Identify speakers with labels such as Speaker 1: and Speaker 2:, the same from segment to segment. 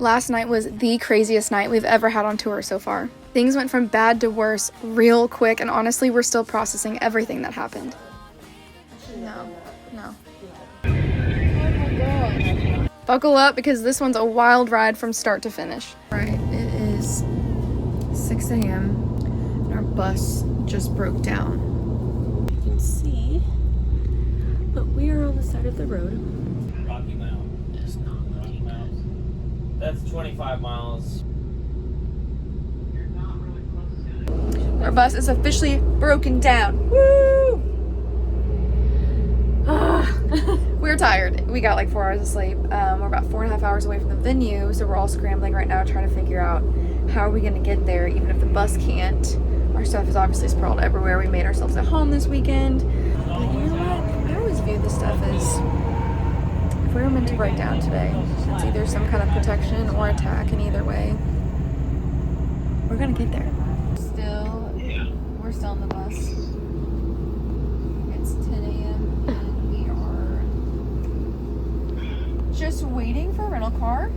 Speaker 1: Last night was the craziest night we've ever had on tour so far. Things went from bad to worse real quick, and honestly, we're still processing everything that happened. No. Oh my god. Buckle up because this one's a wild ride from start to finish. Right, it is 6 a.m. and our bus just broke down.
Speaker 2: You can see, but we are on the side of the road.
Speaker 3: Rocky Mountain.
Speaker 2: It's not
Speaker 3: Rocky Mountain. That's 25 miles.
Speaker 1: Our bus is officially broken down. Woo! We're tired. We got like 4 hours of sleep. We're about 4.5 hours away from the venue, so we're all scrambling right now trying to figure out how are we going to get there even if the bus can't. Our stuff is obviously sprawled everywhere. We made ourselves at home this weekend. But you know what? I always view this stuff as if we were meant to break down today, it's either some kind of protection or attack, and either way, we're going to get there. We're still on the bus. It's 10 a.m. and we are just waiting for a rental car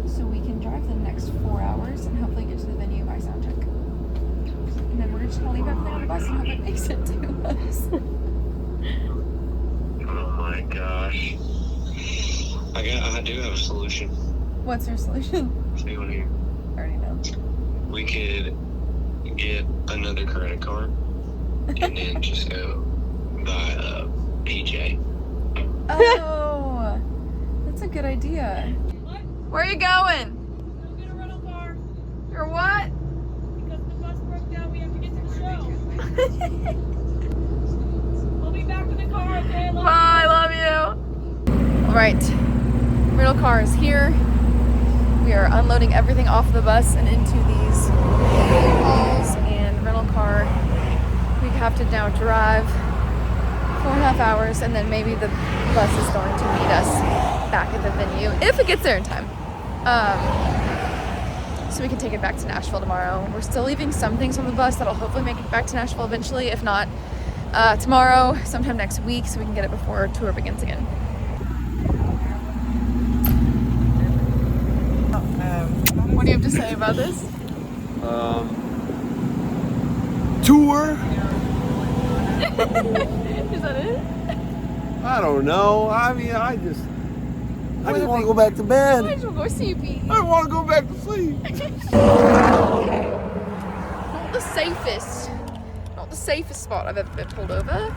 Speaker 1: so we can drive the next 4 hours and hopefully get to the venue by soundcheck. And then we're just gonna leave everything on the bus and hope it makes it to us.
Speaker 4: Oh my gosh. I do have a solution.
Speaker 1: What's your solution?
Speaker 4: See what you
Speaker 1: I already know.
Speaker 4: We could get another credit card and then just go buy a PJ.
Speaker 1: Oh, that's a good idea. Where are you going?
Speaker 5: Go get a rental car.
Speaker 1: Or what?
Speaker 5: Because the bus broke down, we have to get to the show. We'll be back in the car, okay?
Speaker 1: Bye, love you. All right, rental car is here. We are unloading everything off the bus and into these halls and rental car. We have to now drive 4.5 hours, and then maybe the bus is going to meet us back at the venue if it gets there in time. So we can take it back to Nashville tomorrow. We're still leaving some things on the bus that'll hopefully make it back to Nashville eventually. If not, tomorrow, sometime next week, so we can get it before our tour begins again. What do you have to say about this?
Speaker 6: Tour?
Speaker 1: Is that it?
Speaker 6: I don't know. I mean, I just want to go back to
Speaker 1: I
Speaker 6: bed.
Speaker 1: just want to go sleepy.
Speaker 6: I want to go back to sleep.
Speaker 1: Not the safest spot I've ever been pulled over.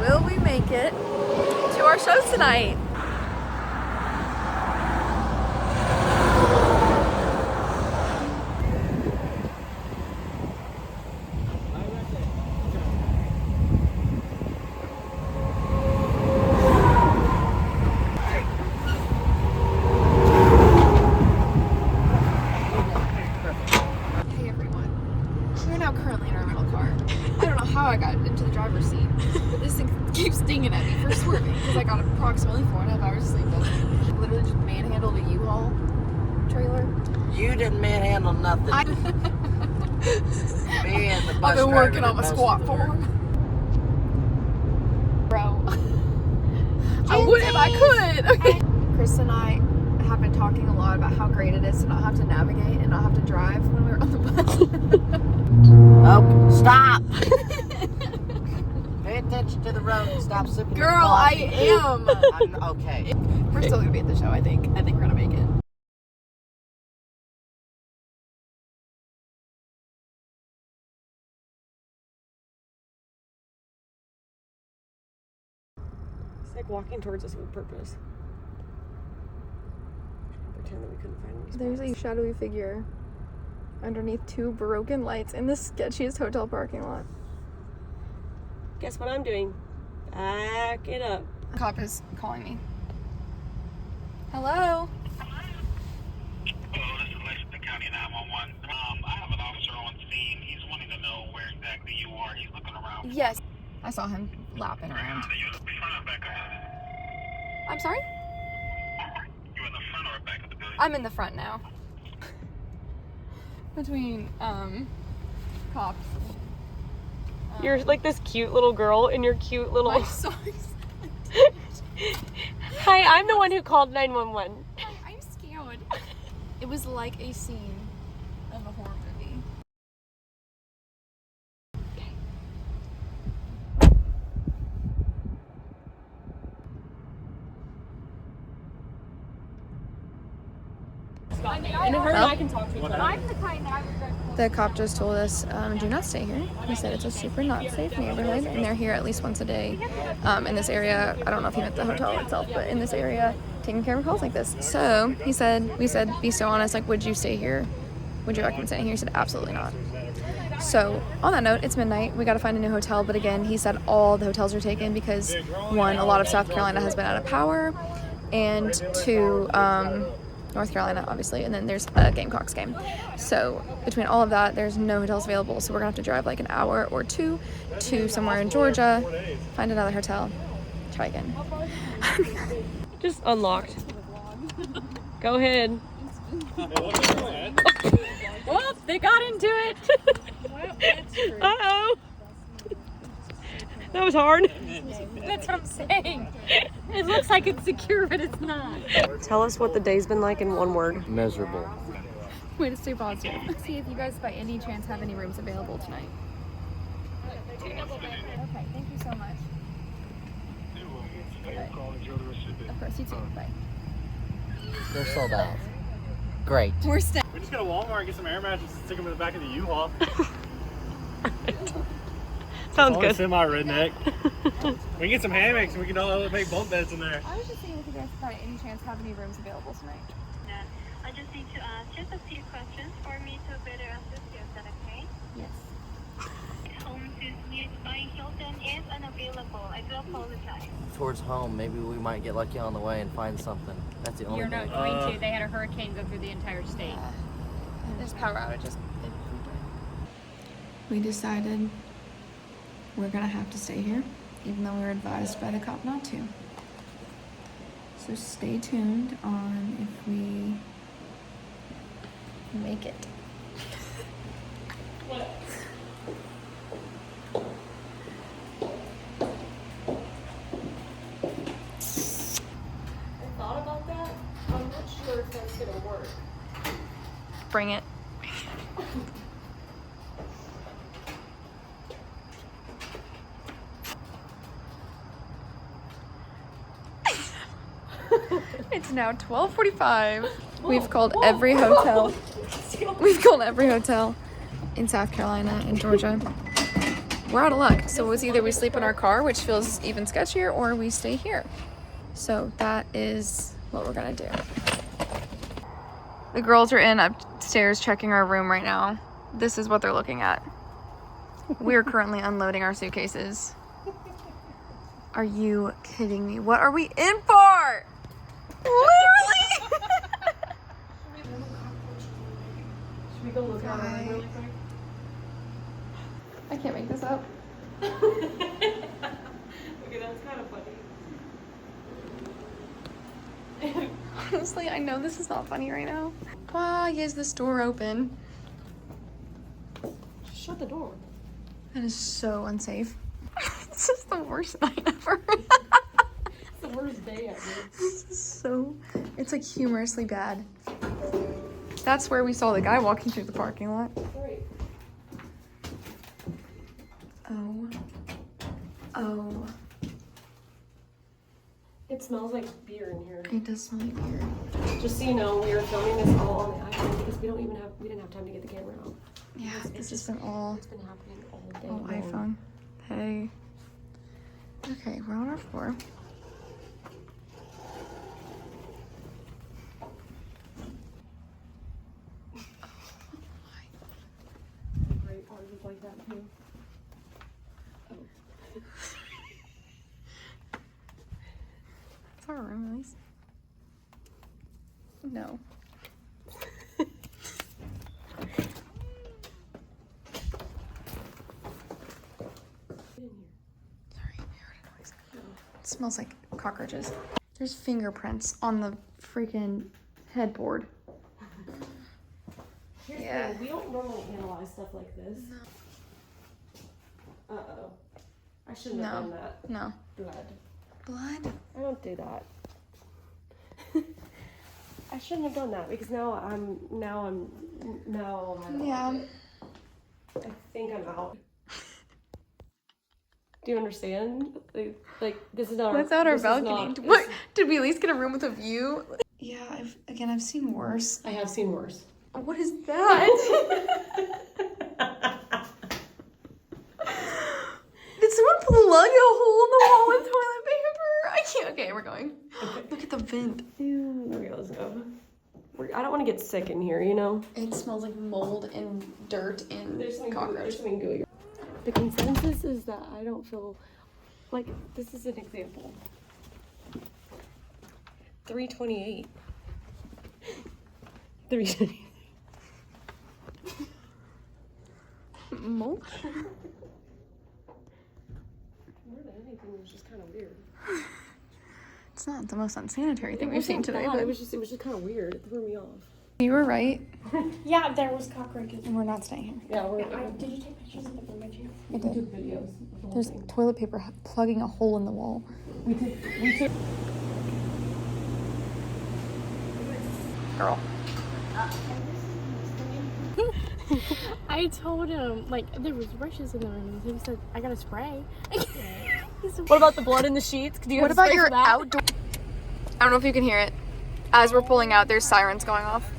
Speaker 1: Will we make it to our show tonight? Hey everyone, we are now currently in our rental car. I don't know how I got into the driver's seat, but this thing keeps dinging at me for swerving because I got approximately 4.5 hours of sleep last night. Literally just manhandled a U-Haul trailer.
Speaker 7: You didn't manhandle nothing. Me and the bus
Speaker 1: I've been working
Speaker 7: driver
Speaker 1: on my
Speaker 7: did most
Speaker 1: squat
Speaker 7: of the work.
Speaker 1: form. Bro. I would if I could. Okay. Chris and I have been talking a lot about how great it is to not have to navigate and not have to drive when we were on the bus.
Speaker 7: Oh, stop! Pay attention to the road and stop sipping your
Speaker 1: Girl,
Speaker 7: coffee.
Speaker 1: I am.
Speaker 7: Okay.
Speaker 1: We're still gonna be at the show, I think. I think we're gonna make it.
Speaker 2: It's like walking towards us with purpose. Pretend that we couldn't find any spots.
Speaker 1: There's a shadowy figure underneath 2 broken lights in the sketchiest hotel parking lot.
Speaker 2: Guess what I'm doing? Back it up.
Speaker 1: A cop is calling me. Hello?
Speaker 8: Hello, this is Lexington County 911. I have an officer on scene. He's wanting to know where exactly you are. He's looking around.
Speaker 1: Yes. I saw him lapping around.
Speaker 8: Are you in the front or back of
Speaker 1: I'm sorry?
Speaker 8: you in the front or back of the building?
Speaker 1: I'm in the front now. between cops.
Speaker 2: You're like this cute little girl in your cute little.
Speaker 1: I'm so
Speaker 2: Hi, I'm the one who called 911.
Speaker 1: I'm scared. It was like a scene of a horror movie.
Speaker 2: And her and I can talk to each other.
Speaker 5: I'm the kind that I would judge.
Speaker 1: The cop just told us, do not stay here. He said it's a super not safe neighborhood, and they're here at least once a day in this area. I don't know if he meant the hotel itself, but in this area, taking care of calls like this. So we said, be so honest, like, would you stay here? Would you recommend staying here? He said, absolutely not. So on that note, it's midnight. We got to find a new hotel, but again, he said all the hotels are taken because, one, a lot of South Carolina has been out of power, and two, North Carolina, obviously, and then there's a Gamecocks game. So between all of that, there's no hotels available, so we're gonna have to drive like an hour or two to somewhere in Georgia, find another hotel, try again.
Speaker 2: Just unlocked. Go ahead.
Speaker 5: Well, they got into it.
Speaker 2: Uh-oh. That was hard.
Speaker 5: That's what I'm saying. It looks like it's secure, but it's not.
Speaker 2: Tell us what the day's been like in one word.
Speaker 6: Miserable.
Speaker 1: Way to stay positive. See if you guys by any chance have any rooms available tonight. Okay, thank you so much. Of course, you too. Bye.
Speaker 7: They're sold out. Great.
Speaker 1: We're staying.
Speaker 3: We just go to Walmart and get some air mattresses and stick them in the back of the U-Haul.
Speaker 2: Sounds good.
Speaker 3: Semi-redneck. We can get some hammocks and we can all make bunk beds in there.
Speaker 1: I was just seeing if you guys by any chance have any rooms available tonight.
Speaker 9: I just need to ask just a few questions for me to better assist you. Is that okay?
Speaker 1: Yes.
Speaker 9: Home to Suite by Hilton is unavailable. I do apologize.
Speaker 7: Towards home, maybe we might get lucky on the way and find something. That's the only
Speaker 5: You're
Speaker 7: thing.
Speaker 5: not going to. They had a hurricane go through the entire state.
Speaker 1: There's power outages. We decided we're gonna have to stay here, even though we were advised by the cop not to. So stay tuned on if we make it.
Speaker 2: I thought about that. I'm not sure if that's gonna work.
Speaker 1: Bring it. It's now 12:45. We've called every hotel. We've called every hotel in South Carolina and Georgia. We're out of luck. So it was either we sleep in our car, which feels even sketchier, or we stay here. So that is what we're gonna do. The girls are in upstairs checking our room right now. This is what they're looking at. We're currently unloading our suitcases. Are you kidding me? What are we in for? Literally!
Speaker 2: Should we go look at our room really quick?
Speaker 1: I can't make this up.
Speaker 2: Okay, that's kind of funny.
Speaker 1: Honestly, I know this is not funny right now. Why is this door open?
Speaker 2: Just shut the door.
Speaker 1: That is so unsafe. This is the worst night ever.
Speaker 2: It's the worst day ever.
Speaker 1: This is so, it's like humorously bad. That's where we saw the guy walking through the parking lot.
Speaker 2: Right.
Speaker 1: Oh.
Speaker 2: It smells like beer in here.
Speaker 1: It does smell like beer.
Speaker 2: Just so you know, we are filming this all on the iPhone because we didn't have time to get the camera out.
Speaker 1: Yeah, this has been all
Speaker 2: It's been happening all day.
Speaker 1: Oh, iPhone. Hey. Okay, we're on our floor.
Speaker 2: Great part is like that too.
Speaker 1: It's our room, at least. No. It smells like cockroaches. There's fingerprints on the freaking headboard.
Speaker 2: Here's
Speaker 1: Yeah.
Speaker 2: the thing, we don't normally analyze stuff like this. Uh-oh. I shouldn't have done that.
Speaker 1: No.
Speaker 2: Blood. I don't do that. I shouldn't have done that because now I'm
Speaker 1: Yeah.
Speaker 2: I think I'm out. Do you understand? Like this is not
Speaker 1: Without our
Speaker 2: this is
Speaker 1: balcony.
Speaker 2: not-
Speaker 1: What? Did we at least get a room with a view? Yeah, I've seen worse.
Speaker 2: I have seen worse.
Speaker 1: What is that? Did someone plug a hole in the wall with toilet paper? I can't. Okay, we're going.
Speaker 2: Okay.
Speaker 1: Look at the vent.
Speaker 2: Okay, let's go. I don't want to get sick in here, you know?
Speaker 1: It smells like mold and dirt and cockroach.
Speaker 2: something gooey. The consensus is that I don't feel like this is an example. 328. 328.
Speaker 1: Mold?
Speaker 2: More than anything, it was just kind of weird.
Speaker 1: It's not the most unsanitary thing we've seen today, but
Speaker 2: It was just kind of weird. It threw me off.
Speaker 1: you were right.
Speaker 5: Yeah, there was cockroaches.
Speaker 1: And we're not staying here.
Speaker 2: Yeah,
Speaker 5: Did you take pictures of the room, did you?
Speaker 1: I did.
Speaker 2: took videos. of the whole
Speaker 1: There's
Speaker 2: thing.
Speaker 1: toilet paper plugging a hole in the wall.
Speaker 2: We took.
Speaker 1: Girl.
Speaker 5: I told him, like, there was brushes in the room. He said, I got a spray.
Speaker 2: What about the blood in the sheets? Do you
Speaker 1: What
Speaker 2: have a
Speaker 1: about
Speaker 2: spray
Speaker 1: your
Speaker 2: for that?
Speaker 1: outdoor? I don't know if you can hear it. As we're pulling out, there's sirens going off.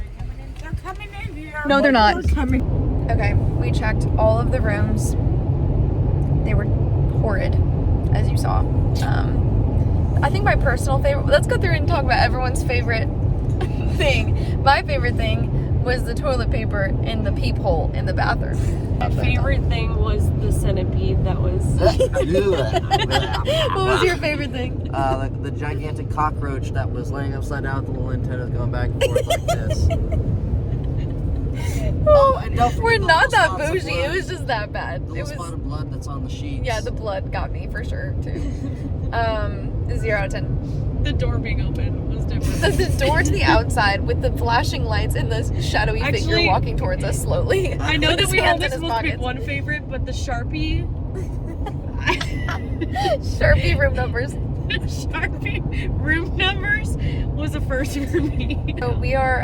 Speaker 5: They're coming in here.
Speaker 1: No, they're not. Okay, we checked all of the rooms. They were horrid, as you saw. I think my personal favorite, let's go through and talk about everyone's favorite thing. My favorite thing was the toilet paper in the peephole in the bathroom.
Speaker 2: My favorite thing was the centipede that was.
Speaker 1: What was your favorite thing?
Speaker 7: The gigantic cockroach that was laying upside down with the little antennas going back and forth like this. Oh, and don't forget
Speaker 1: We're
Speaker 7: the
Speaker 1: not
Speaker 7: little
Speaker 1: that
Speaker 7: spots of
Speaker 1: bougie. It
Speaker 7: blood.
Speaker 1: was just that bad.
Speaker 7: The
Speaker 1: It
Speaker 7: little spot
Speaker 1: was.
Speaker 7: of blood that's on the sheets.
Speaker 1: Yeah, the blood got me for sure too. 0 out of 10.
Speaker 2: The door being open was different.
Speaker 1: The door to the outside with the flashing lights and the shadowy figure
Speaker 2: Actually,
Speaker 1: walking towards us slowly.
Speaker 2: I know
Speaker 1: with
Speaker 2: that
Speaker 1: his
Speaker 2: we all
Speaker 1: hands in
Speaker 2: this
Speaker 1: his
Speaker 2: supposed to be
Speaker 1: pockets.
Speaker 2: one favorite, but the Sharpie.
Speaker 1: Sharpie room numbers.
Speaker 2: Sharpie room numbers was a first for me.
Speaker 1: So we are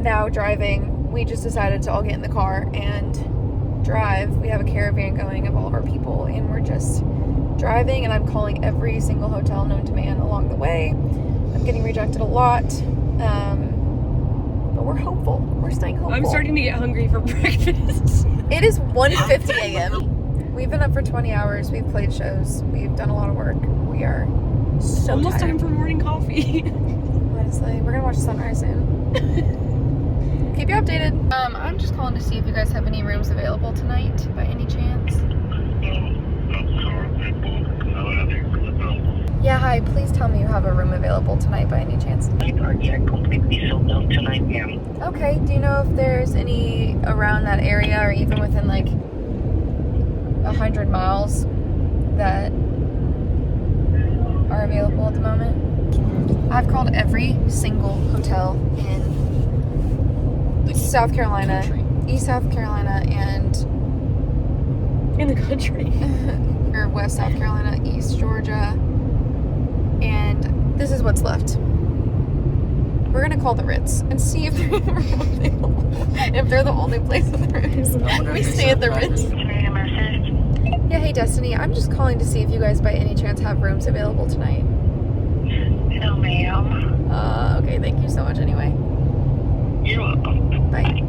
Speaker 1: now driving. We just decided to all get in the car and drive. We have a caravan going of all of our people, and we're just driving, and I'm calling every single hotel known to man along the way. I'm getting rejected a lot, but we're hopeful. We're staying hopeful.
Speaker 2: I'm starting to get hungry for breakfast.
Speaker 1: It is 1:50 a.m. We've been up for 20 hours. We've played shows. We've done a lot of work. We are so
Speaker 2: Almost
Speaker 1: tired.
Speaker 2: time for morning coffee.
Speaker 1: Honestly, we're gonna watch sunrise soon. Keep you updated. I'm just calling to see if you guys have any rooms available tonight, by any chance. Yeah, hi. Please tell me you have a room available tonight, by any chance.
Speaker 8: Are completely sold out tonight, ma'am.
Speaker 1: Okay. Do you know if there's any around that area, or even within like 100 miles, that are available at the moment? I've called every single hotel in South Carolina, East South Carolina, and
Speaker 2: In the country.
Speaker 1: or West South Carolina, East Georgia, and this is what's left. We're gonna call the Ritz and see if they're available. If they're the only place in the rooms, we stay at the Ritz. Yeah, hey Destiny, I'm just calling to see if you guys by any chance have rooms available tonight.
Speaker 8: No, ma'am.
Speaker 1: Okay, thank you so much anyway.
Speaker 8: You're welcome.
Speaker 1: Bye.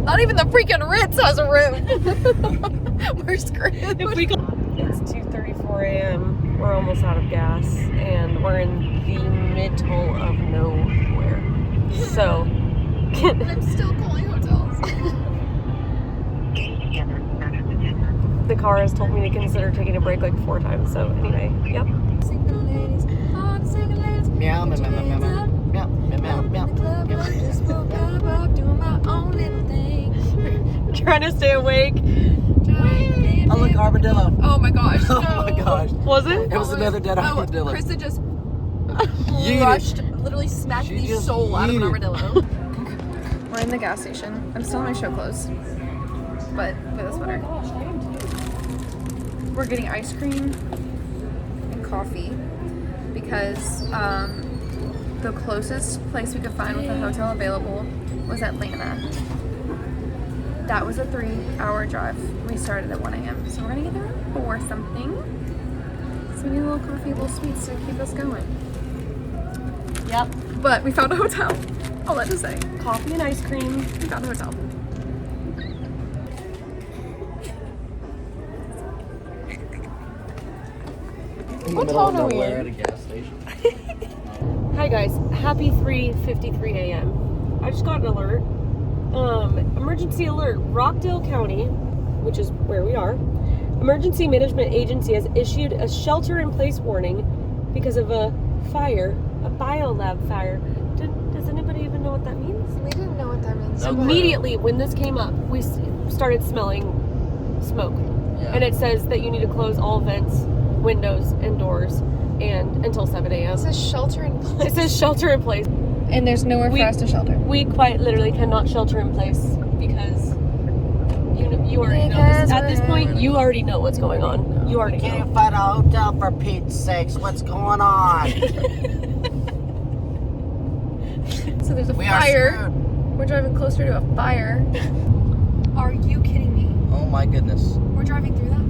Speaker 1: Not even the freaking Ritz has a room. We're screwed.
Speaker 2: If we It's 2:34 a.m. We're almost out of gas, and we're in the middle of nowhere. So,
Speaker 1: I'm still calling hotels.
Speaker 2: the car has told me to consider taking a break like 4 times. So anyway, yep.
Speaker 1: Single ladies, all the single ladies.
Speaker 7: Meow, meow, meow, meow, meow, meow, meow, meow, meow.
Speaker 1: Just woke up, doing my own little thing.
Speaker 2: Trying to stay awake.
Speaker 7: Oh, look, armadillo.
Speaker 1: Oh my gosh.
Speaker 7: Oh my gosh.
Speaker 2: Was it?
Speaker 7: It was another dead armadillo.
Speaker 1: Krista just
Speaker 7: Yeeted.
Speaker 1: rushed, literally smacked
Speaker 7: She
Speaker 1: the
Speaker 7: just
Speaker 1: soul out of an
Speaker 7: yeeted.
Speaker 1: armadillo. We're in the gas station. I'm still in my show clothes, but with a sweater. We're getting ice cream and coffee because the closest place we could find with a hotel available was Atlanta. That was a 3-hour drive. We started at 1 a.m. So we're gonna get there at 4 something. So we need a little coffee, a little sweets to keep us going.
Speaker 2: Yep.
Speaker 1: But we found a hotel. All that to say.
Speaker 2: Coffee and ice cream.
Speaker 1: We found a hotel.
Speaker 7: What
Speaker 2: town are we
Speaker 7: We're
Speaker 2: in?
Speaker 7: at a gas station.
Speaker 2: Hi guys, happy 3:53 a.m. I just got an alert. Emergency alert. Rockdale County, which is where we are, Emergency Management Agency has issued a shelter-in-place warning because of a fire, a biolab fire. Does anybody even know what that means?
Speaker 1: We didn't know what that means.
Speaker 7: No.
Speaker 2: Immediately when this came up, we started smelling smoke.
Speaker 7: Yeah.
Speaker 2: And it says that you need to close all vents, windows, and doors and until 7 a.m.
Speaker 1: It says shelter in place.
Speaker 2: It says shelter in place.
Speaker 1: And there's nowhere for us to shelter.
Speaker 2: We quite literally cannot shelter in place because you already know
Speaker 1: Because
Speaker 2: this. At this point, you already know what's going on. You already know.
Speaker 7: Can't find a hotel for Pete's sakes. What's going on?
Speaker 1: So there's a
Speaker 7: We are
Speaker 1: fire.
Speaker 7: screwed.
Speaker 1: We're driving closer to a fire. Are you kidding me?
Speaker 7: Oh my goodness.
Speaker 1: We're driving through that?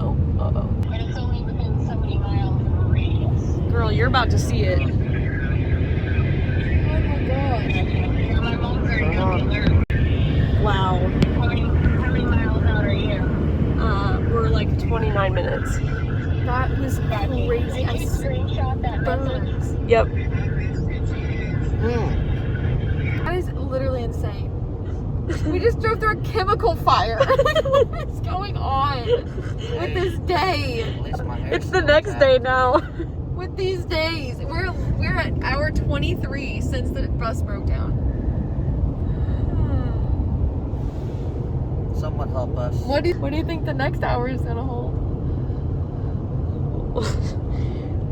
Speaker 2: Oh, uh-oh.
Speaker 9: But it's only within so many miles of a radius.
Speaker 2: Girl, you're about to see it.
Speaker 1: Oh my god.
Speaker 9: Yeah, my mom's already got the alert.
Speaker 2: Wow.
Speaker 9: How many miles out are you?
Speaker 2: We're like 29 minutes.
Speaker 1: That was crazy.
Speaker 9: I can screenshot that message.
Speaker 1: Burns.
Speaker 2: Yep.
Speaker 1: That is literally insane. We just drove through a chemical fire. What is going on with this day?
Speaker 7: At least my hair's
Speaker 2: It's the
Speaker 7: still
Speaker 2: next
Speaker 7: intact.
Speaker 2: day now.
Speaker 1: With these days, we're at hour 23 since the bus broke down.
Speaker 7: Someone help us.
Speaker 1: What do you think the next hour is gonna hold?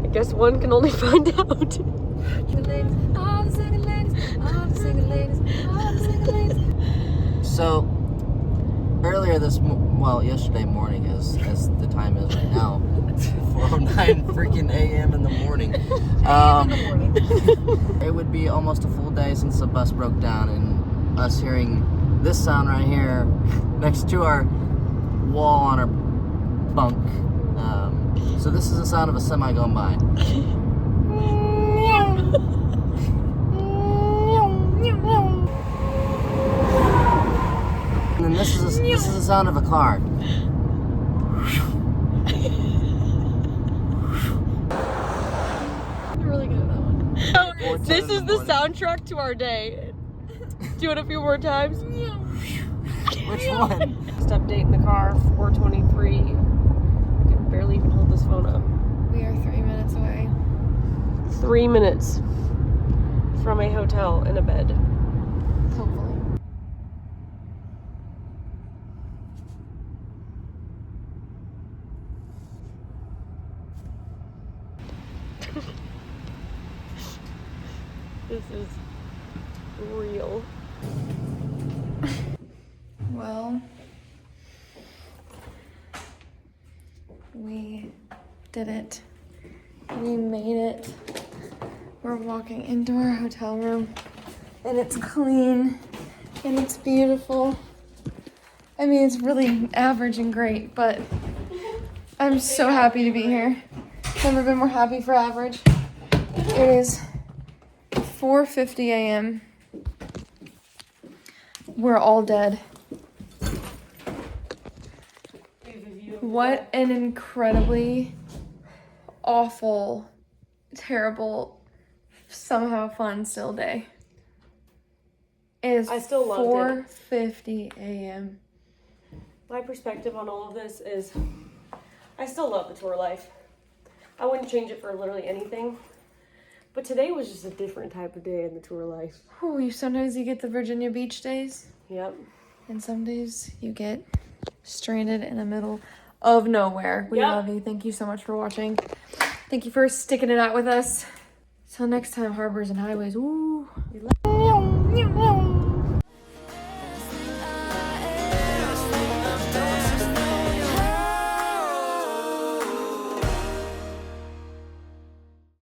Speaker 2: I guess one can only find out.
Speaker 1: All the single ladies, all the single ladies, all the single ladies.
Speaker 7: So, earlier yesterday morning, as the time is right now, 4:09 freaking a.m. in the morning. It would be almost a full day since the bus broke down, and us hearing this sound right here next to our wall on our bunk. So this is the sound of a semi going by. And then this is the sound of a car.
Speaker 1: You're really good at that one.
Speaker 2: This is the soundtrack to our day. Do it a few more times.
Speaker 7: Which one?
Speaker 2: Just update in the car, 4:23. I can barely even hold this phone up.
Speaker 1: We are 3 minutes away.
Speaker 2: 3 minutes from a hotel and a bed.
Speaker 1: Hopefully.
Speaker 2: This is real.
Speaker 1: Well, we did it. We made it. We're walking into our hotel room, and it's clean, and it's beautiful. I mean, it's really average and great, but I'm so happy to be here. Never been more happy for average. It is 4:50 a.m. We're all dead. What an incredibly awful, terrible, somehow fun still day. It is
Speaker 2: I still loved it.
Speaker 1: 4:50 a.m.
Speaker 2: My perspective on all of this is I still love the tour life. I wouldn't change it for literally anything. But today was just a different type of day in the tour life.
Speaker 1: Whew, sometimes you get the Virginia Beach days,
Speaker 2: Yep.
Speaker 1: and some days you get stranded in the middle of nowhere. We
Speaker 2: Yep.
Speaker 1: love you. Thank you so much for watching. Thank you for sticking it out with us. Till next time, harbors and highways. Ooh.